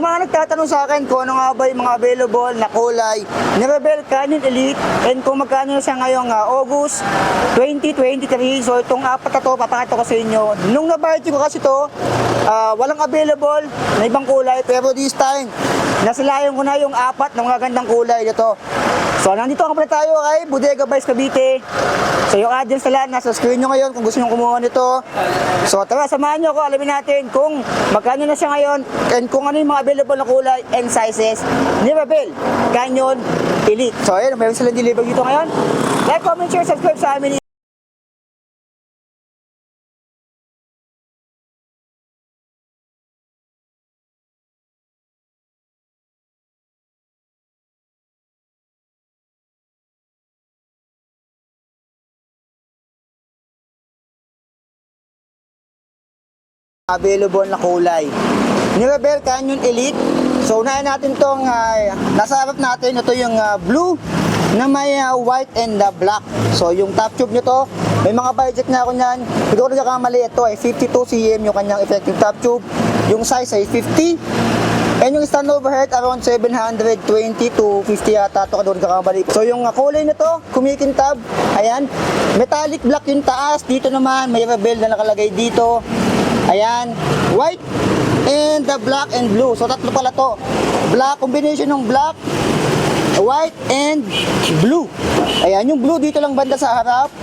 mga nagtatanong sa akin kung ano nga ba yung mga available na kulay ni Rebel Canyon Elite and kung magkano na siya ngayong August 2023. So itong apat na to, papakita ko sa inyo. Nung na-budget ko kasi to, walang available na ibang kulay, pero this time, nasilayan ko na yung apat ng mga gandang kulay dito. So nandito nga pala tayo kay Bodega Vice Cavite. So yung audience na lahat, nasa screen nyo ngayon kung gusto nyo kumuha nito. So tara, samahan nyo ako, alamin natin kung magkano na siya ngayon and kung ano yung mga available na kulay and sizes ni Rebel Canyon Elite. So ayun, mayroon silang deliver dito ngayon. Like, comment, share, subscribe sa amin. Available na kulay ni Rebel Canyon Elite. So unahin natin tong nasa harap natin, ito yung blue na may white and black. So yung top tube nito, may mga budget na ako niyan. Hindi ko nagkakamali, ito ay 52 cm yung kanyang effective top tube. Yung size ay 50. And yung stand overhead around 720 to 50 yata ito, kung nagkakamali. So yung kulay nito, kumikintab. Ayan, metallic black yung taas. Dito naman may Rebel na nakalagay dito. Ayan, white and the black and blue. So tatlo pala to. Black, combination ng black, white and blue. Ayan, yung blue dito lang banda sa harap.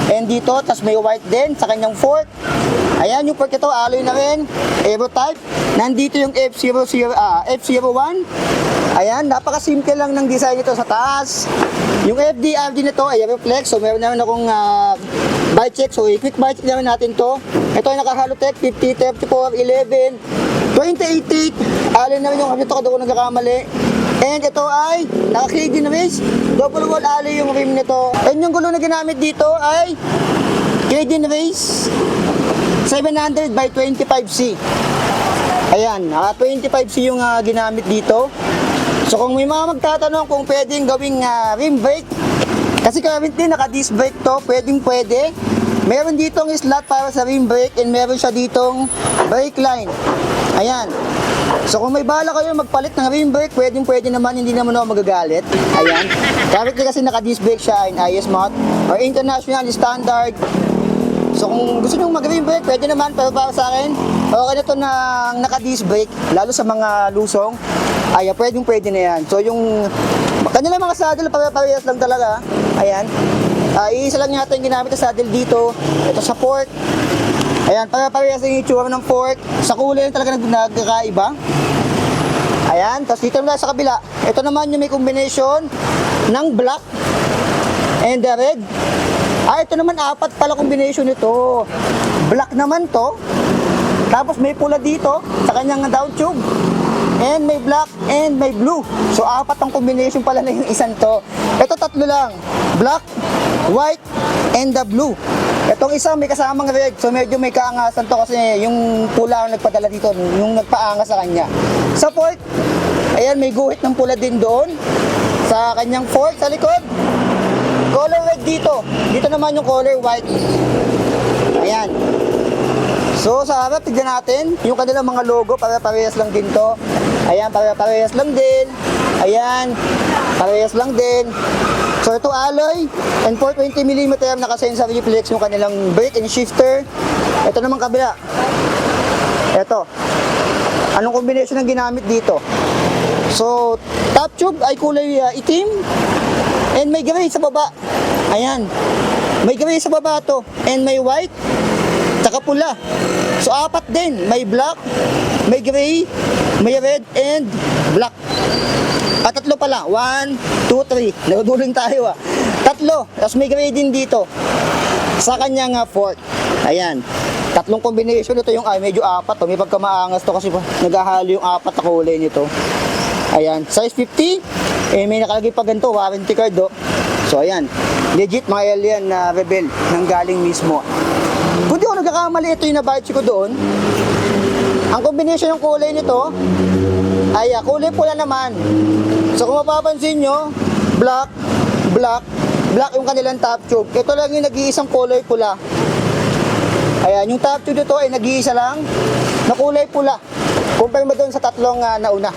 And dito, tas may white din sa kanyang fork. Ayan, yung fork ito, alloy na rin. Aero type. Nandito yung F01. Ayan, napakasimple lang ng design nito sa taas. Yung FDR din ito ay reflex. So meron naman akong bite check. So i-quick bite check naman natin to. Ito ay naka-Halotech 50, 34, 11, 2080. Alin naman yung kami ito kada ko nagkakamali. And ito ay naka-KD na race. Double wall alloy yung rim nito. And yung gulo na ginamit dito ay KD na race 700 by 25C. Ayan, 25C yung ginamit dito. So kung may mga magtatanong kung pwedeng gawing rim brake, kasi currently naka-disc brake to, pwede. Meron ditong slot para sa rim brake and meron siya ditong brake line. Ayan. So kung may bala kayo magpalit ng rim brake, pwede naman, hindi naman ako magagalit. Ayan. Currently kasi naka-disc brake siya in IS-MOT or international standard. So kung gusto nyo mag-rim brake, pwede naman, pero para sa akin, okay na ito ng naka-disc brake, lalo sa mga lusong. Ay, pwede na yan. So yung kanila mga saddle, parehas lang talaga. Ayan. Iisa lang yata yung ginamit na saddle dito. Ito sa fork. Ayan, parehas yung itsura ng fork. Sa kulay talaga nagkakaiba. Ayan, tapos dito naman sa kabila. Ito naman yung may combination ng black and the red. Ito naman apat pala combination nito. Black naman to. Tapos may pula dito sa kanyang down tube. And may black and may blue. So apat ang combination pala na yung isang to. Ito tatlo lang. Black, white, and the blue. Itong isa may kasamang red. So medyo may kaangasan to kasi yung pula ang nagpadala dito, yung nagpaangas sa kanya. Sa fork, ayan, may guhit ng pula din doon. Sa kanyang fork, sa likod, color red dito. Dito naman yung color white. Ayan. So sa harap, tignan natin yung kanilang mga logo, parehas lang din to. Ayan, parehas lang din. Ayan, parehas lang din. So ito alloy and 420mm naka-sensor reflex yung kanilang brake and shifter. Ito naman kabila. Ito. Anong combination ng ginamit dito? So top tube ay kulay itim and may gray sa baba. Ayan. May gray sa baba to and may white tsaka pula. So apat din, may black, may gray, may red and black. Tatlo pala, 1, 2, 3. Naguduling tayo Tatlo, tapos may gray din dito sa kanyang fork. Ayan. Tatlong combination ito yung medyo apat may pagkamaangas to kasi naghahalo yung apat na kulay nito. Ayan, size 50. May nakalagay pa ganito, warranty card So ayan, legit mga alien na Rebel nang galing mismo. Kung di ako nagkakamali, ito yung nabayad ko doon. Ang combination ng kulay nito ay kulay pula naman. So kung mapapansin nyo, black, black, black yung kanilang top tube. Ito lang yung nag-iisang kulay pula. Ayan, yung top tube nito ay nag-iisa lang na kulay pula. compare mo doon sa tatlong nauna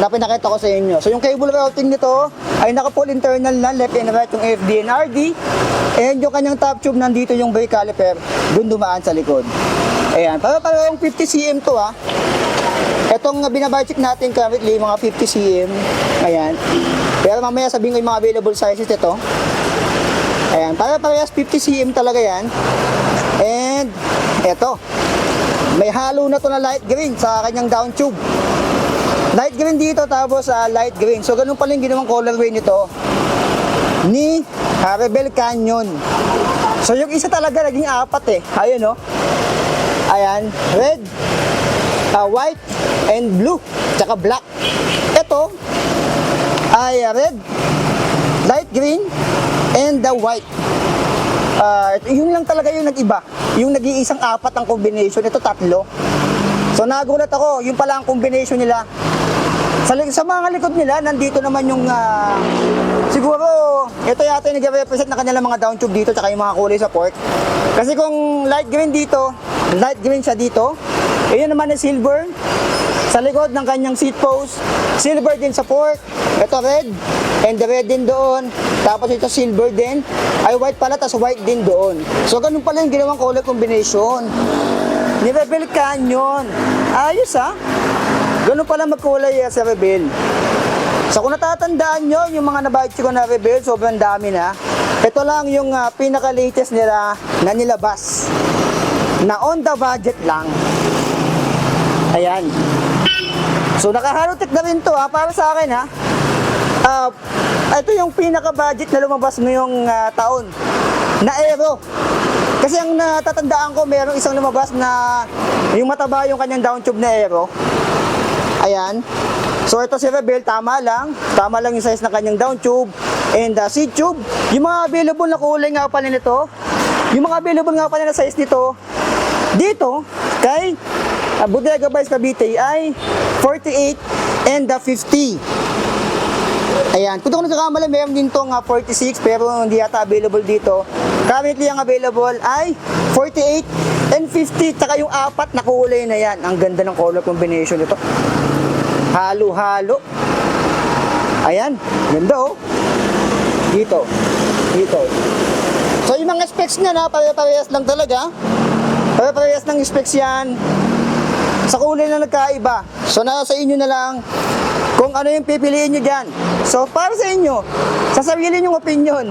na pinakita ko sa inyo. So yung cable routing nito ay naka-full internal na left and right yung FD and RD, and yung kanyang top tube nandito yung brake caliper doon dumaan sa likod. Ayan, parang 50 cm to ha. Itong binabudget natin currently, mga 50 cm. Ayan. Pero mamaya sabihin ko yung mga available sizes nito. Ayan, parehas 50 cm talaga yan. And eto, may halo na to na light green sa kanyang down tube. Light green dito, tapos light green. So ganun pala yung ginawang colorway nito ni Rebel Canyon. So yung isa talaga naging apat eh. Ayun, no? Ayan, red, white, and blue, tsaka black. Ito ay red, light green, and the white. Yun lang talaga yung nag-iba. Yung nag-iisang apat ang combination. Ito tatlo. So nagulat ako, yung pala ang combination nila. Sa mga likod nila, nandito naman yung siguro, ito yata yung nag-represent na kanilang mga down tube dito, tsaka yung mga kulay sa fork. Kasi kung light green dito, light green siya dito, yun naman ay silver sa likod ng kanyang seat post, silver din sa fork, ito red, and the red din doon, tapos ito silver din, ay white pala, tapos white din doon. So ganun pala yung ginawang color combination ni Rebel Canyon. Ayos ha, ganun pala magkulay sa Rebel. So kung natatandaan nyo, yung mga nabudget ko na Rebel, sobrang dami na. Ito lang yung pinaka-latest nila na nilabas na on the budget lang. Ayan. So naka-halotek na rin to ha, para sa akin ha. Ito yung pinaka-budget na lumabas ngayong taon na Aero. Kasi ang natatandaan ko, mayroong isang lumabas na yung mataba yung kanyang down tube na Aero. Ayan. So ito si Rebel, tama lang yung size ng kanyang down tube and seat tube. Yung mga available na kulay nga pala nito, yung mga available nga pala na size nito, dito kay Bodega Vice Cavite ay 48 and 50. Ayan, kung ako nagkakamali, meron din itong 46 pero hindi yata available dito. Currently ang available ay 48 and 50, tsaka yung apat na kulay na yan. Ang ganda ng color combination nito. Halo-halo. Ayan, ganda oh. Dito. So yung mga specs niya na, pare-parehas lang talaga. Pare-parehas ng specs yan. Sa kulay na nagkaiba. So nasa inyo na lang kung ano yung pipiliin nyo dyan. So para sa inyo, sasabihin yung opinion.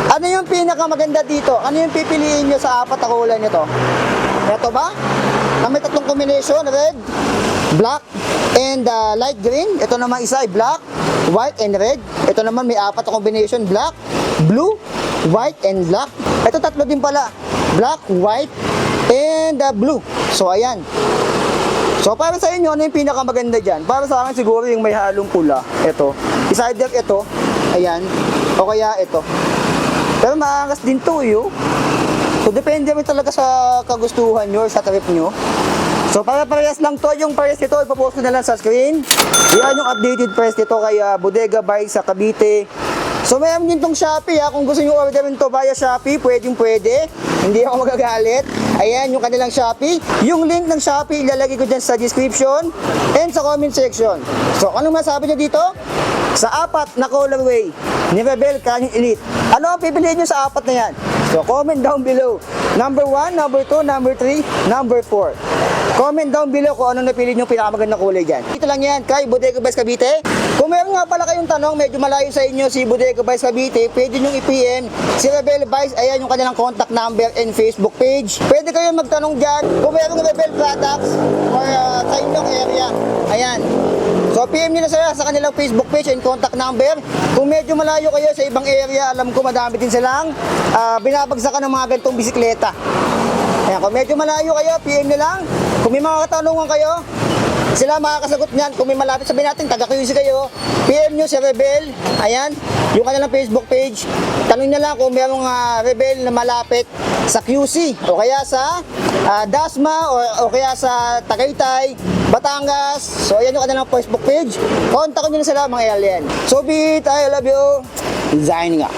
Ano yung pinakamaganda dito? Ano yung pipiliin nyo sa apat na kulay nito? Ito ba? Na may tatlong combination, red, black, and light green. Ito naman isa ay black, white, and red. Ito naman may apat na combination, black, blue, white, and black. Ito tatlo din pala, black, white, and blue. So ayan. So para sa inyo, ano yung pinakamaganda dyan? Para sa akin siguro yung may halong pula. Ito. Isa either ito, ayan, o kaya ito. Pero maangas din to yun. So depende rin talaga sa kagustuhan nyo or sa trip nyo. So para parehas lang to, yung price nito, ipapost ko na lang sa screen. Yan yung updated price nito kay Bodega Bike sa Cavite. So mayroon din tong Shopee ha, kung gusto nyo orderin to via Shopee, pwede. Hindi ako magagalit. Ayan yung kanilang Shopee. Yung link ng Shopee ilalagay ko dyan sa description and sa comment section. So anong masabi nyo dito? Sa apat na colorway ni Rebel Canyon Elite, ano ang pipiliin nyo sa apat na yan? So comment down below. Number 1, number 2, number 3, number 4. Comment down below kung ano napili nyo pinakamagandang kulay dyan. Dito lang yan kay Bodega Vice Cavite. Kung meron nga pala kayong tanong, medyo malayo sa inyo si Bodega Vice Cavite, pwede nyo i-PM si Rebel Vice. Ayan yung kanilang contact number and Facebook page. Pwede kayo magtanong dyan kung meron Rebel products or sa inyong area. Ayan. So PM nyo na sila sa kanilang Facebook page and contact number. Kung medyo malayo kayo sa ibang area, alam ko madami din silang binabagsakan ng mga ganitong bisikleta. Ayan, kung medyo malayo kayo, PM nyo lang. Kung may mga katanungan kayo, sila makakasagot niyan. Kung may malapit, sabihin natin, taga-QC kayo, PM nyo si Rebel. Ayan, yung kanilang Facebook page. Tanong nyo lang kung mayroong Rebel na malapit sa QC o kaya sa Dasma o kaya sa Tagaytay, Batangas. So ayan yung kanilang Facebook page. Contact nyo na sila mga alien. So be it, I love you. Design nga.